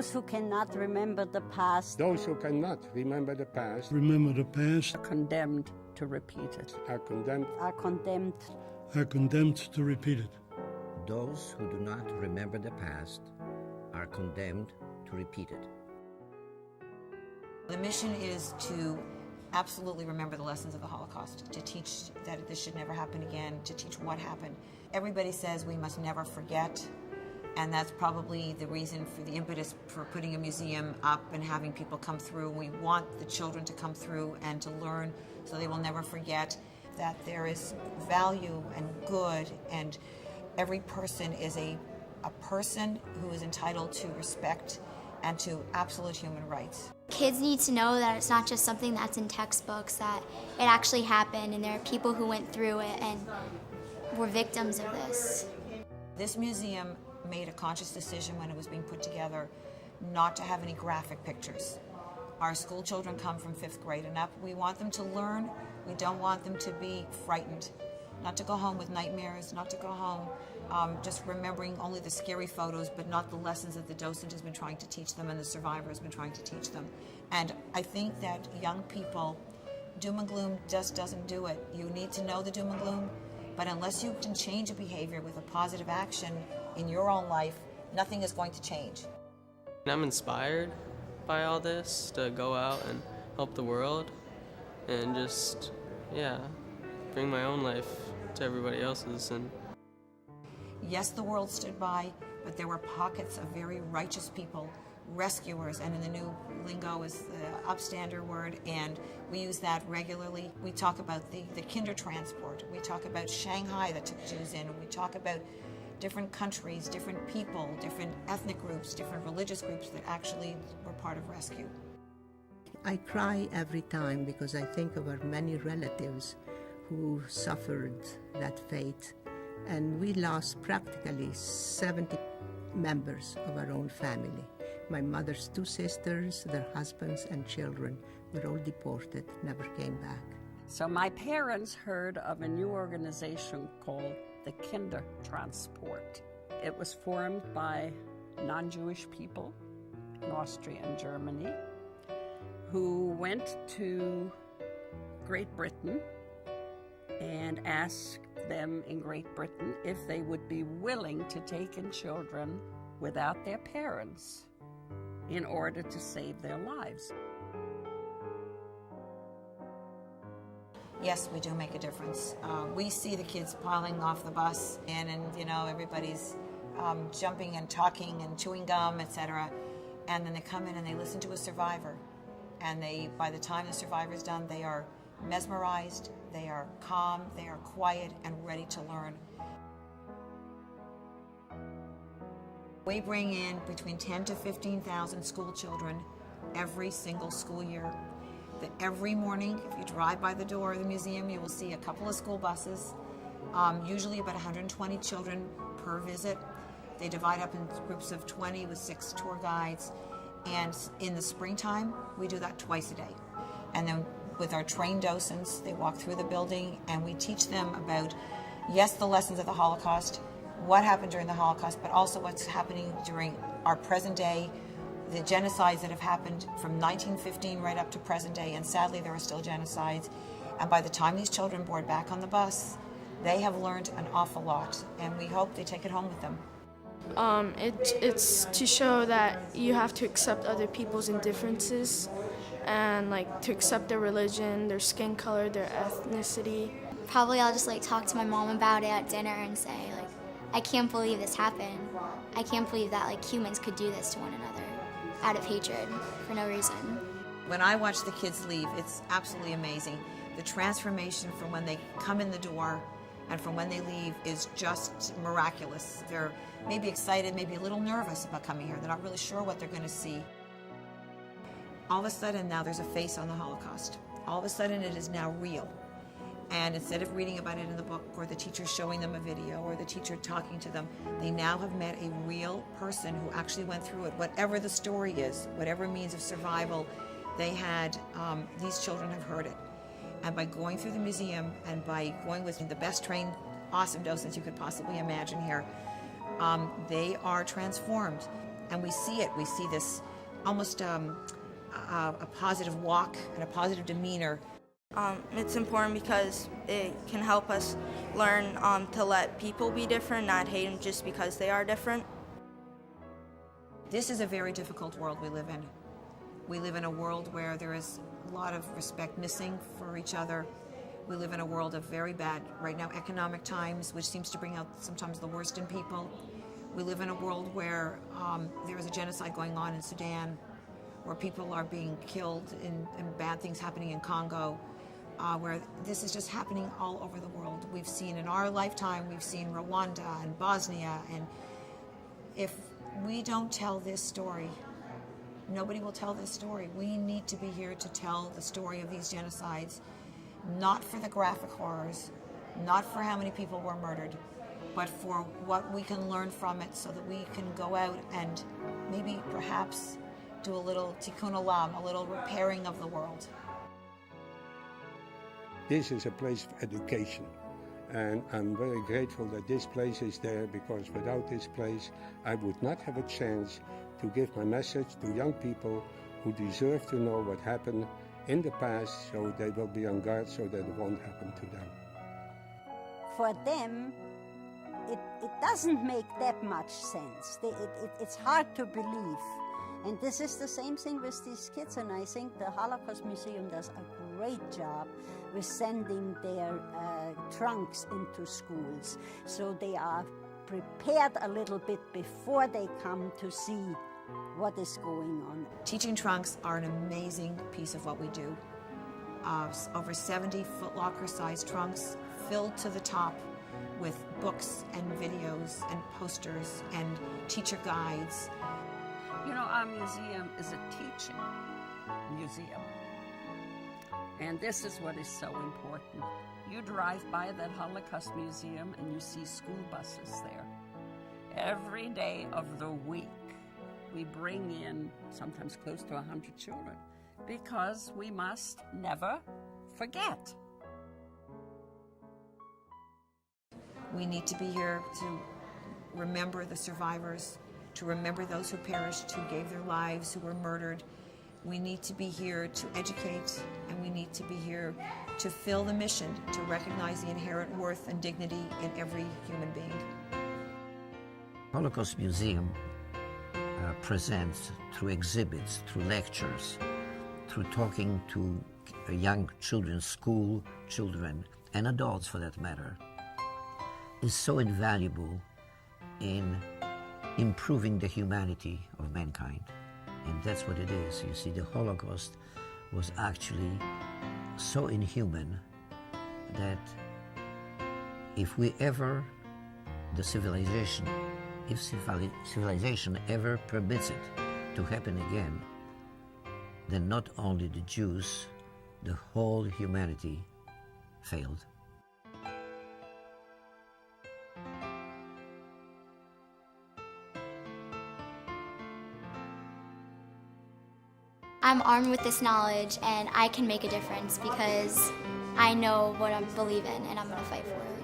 Those who cannot remember the past. Those who cannot remember the past. Remember the past. Are condemned to repeat it. Are condemned. Are condemned. Are condemned to repeat it. Those who do not remember the past are condemned to repeat it. The mission is to absolutely remember the lessons of the Holocaust, to teach that this should never happen again, to teach what happened. Everybody says we must never forget, and that's probably the reason for the impetus for putting a museum up and having people come through. We want the children to come through and to learn so they will never forget that there is value and good, and every person is a person who is entitled to respect and to absolute human rights. Kids need to know that it's not just something that's in textbooks, that it actually happened and there are people who went through it and were victims of this. This museum made a conscious decision when it was being put together not to have any graphic pictures. Our school children come from 5th grade and up. We want them to learn. We don't want them to be frightened, not to go home with nightmares, not to go home just remembering only the scary photos, but not the lessons that the docent has been trying to teach them and the survivor has been trying to teach them. And I think that young people, doom and gloom just doesn't do it. You need to know the doom and gloom, but unless you can change a behavior with a positive action in your own life, nothing is going to change. I'm inspired by all this to go out and help the world and just, bring my own life to everybody else's. And yes, the world stood by, but there were pockets of very righteous people, rescuers, and in the new lingo is the upstander word, and we use that regularly. We talk about the kinder transport. We talk about Shanghai that took Jews in. We talk about different countries, different people, different ethnic groups, different religious groups that actually were part of rescue. I cry every time because I think of our many relatives who suffered that fate. And we lost practically 70 members of our own family. My mother's 2 sisters, their husbands and children were all deported, never came back. So my parents heard of a new organization called the Kinder Transport. It was formed by non-Jewish people in Austria and Germany who went to Great Britain and asked them in Great Britain if they would be willing to take in children without their parents in order to save their lives. Yes, we do make a difference. We see the kids piling off the bus and everybody's jumping and talking and chewing gum, etc. And then they come in and they listen to a survivor. And by the time the survivor's done, they are mesmerized, they are calm, they are quiet and ready to learn. We bring in between 10 to 15,000 school children every single school year. Every morning, if you drive by the door of the museum, you will see a couple of school buses, usually about 120 children per visit. They divide up in groups of 20 with 6 tour guides. And in the springtime, we do that twice a day. And then with our trained docents, they walk through the building and we teach them about, yes, the lessons of the Holocaust, what happened during the Holocaust, but also what's happening during our present day, the genocides that have happened from 1915 right up to present day, and sadly there are still genocides. And by the time these children board back on the bus, they have learned an awful lot, and we hope they take it home with them. It's to show that you have to accept other people's indifferences and to accept their religion, their skin color, their ethnicity. Probably I'll just talk to my mom about it at dinner and say I can't believe this happened. I can't believe that humans could do this to one another out of hatred for no reason. When I watch the kids leave, it's absolutely amazing. The transformation from when they come in the door and from when they leave is just miraculous. They're maybe excited, maybe a little nervous about coming here. They're not really sure what they're going to see. All of a sudden now there's a face on the Holocaust. All of a sudden it is now real. And instead of reading about it in the book or the teacher showing them a video or the teacher talking to them, they now have met a real person who actually went through it. Whatever the story is, whatever means of survival they had, these children have heard it. And by going through the museum and by going with the best trained, awesome docents you could possibly imagine here, they are transformed. And we see it. We see this almost a positive walk and a positive demeanor. It's important because it can help us learn to let people be different, not hate them just because they are different. This is a very difficult world we live in. We live in a world where there is a lot of respect missing for each other. We live in a world of very bad, right now, economic times, which seems to bring out sometimes the worst in people. We live in a world where there is a genocide going on in Sudan, where people are being killed and bad things happening in Congo, where this is just happening all over the world. We've seen in our lifetime, we've seen Rwanda and Bosnia, and if we don't tell this story, nobody will tell this story. We need to be here to tell the story of these genocides, not for the graphic horrors, not for how many people were murdered, but for what we can learn from it so that we can go out and maybe perhaps do a little tikkun olam, a little repairing of the world. This is a place of education, and I'm very grateful that this place is there, because without this place I would not have a chance to give my message to young people who deserve to know what happened in the past, so they will be on guard so that it won't happen to them. For them, it doesn't make that much sense. It's hard to believe. And this is the same thing with these kids, and I think the Holocaust Museum does a great job with sending their trunks into schools, so they are prepared a little bit before they come to see what is going on. Teaching trunks are an amazing piece of what we do. Over 70 footlocker-sized trunks filled to the top with books and videos and posters and teacher guides. You know, our museum is a teaching museum. And this is what is so important. You drive by that Holocaust Museum and you see school buses there. Every day of the week, we bring in sometimes close to 100 children, because we must never forget. We need to be here to remember the survivors, to remember those who perished, who gave their lives, who were murdered. We need to be here to educate, and we need to be here to fill the mission, to recognize the inherent worth and dignity in every human being. Holocaust Museum presents through exhibits, through lectures, through talking to young children, school children, and adults for that matter, is so invaluable in improving the humanity of mankind. And that's what it is. You see, the Holocaust was actually so inhuman that if civilization ever permits it to happen again, then not only the Jews, the whole humanity failed. I'm armed with this knowledge, and I can make a difference because I know what I believe in, and I'm going to fight for it.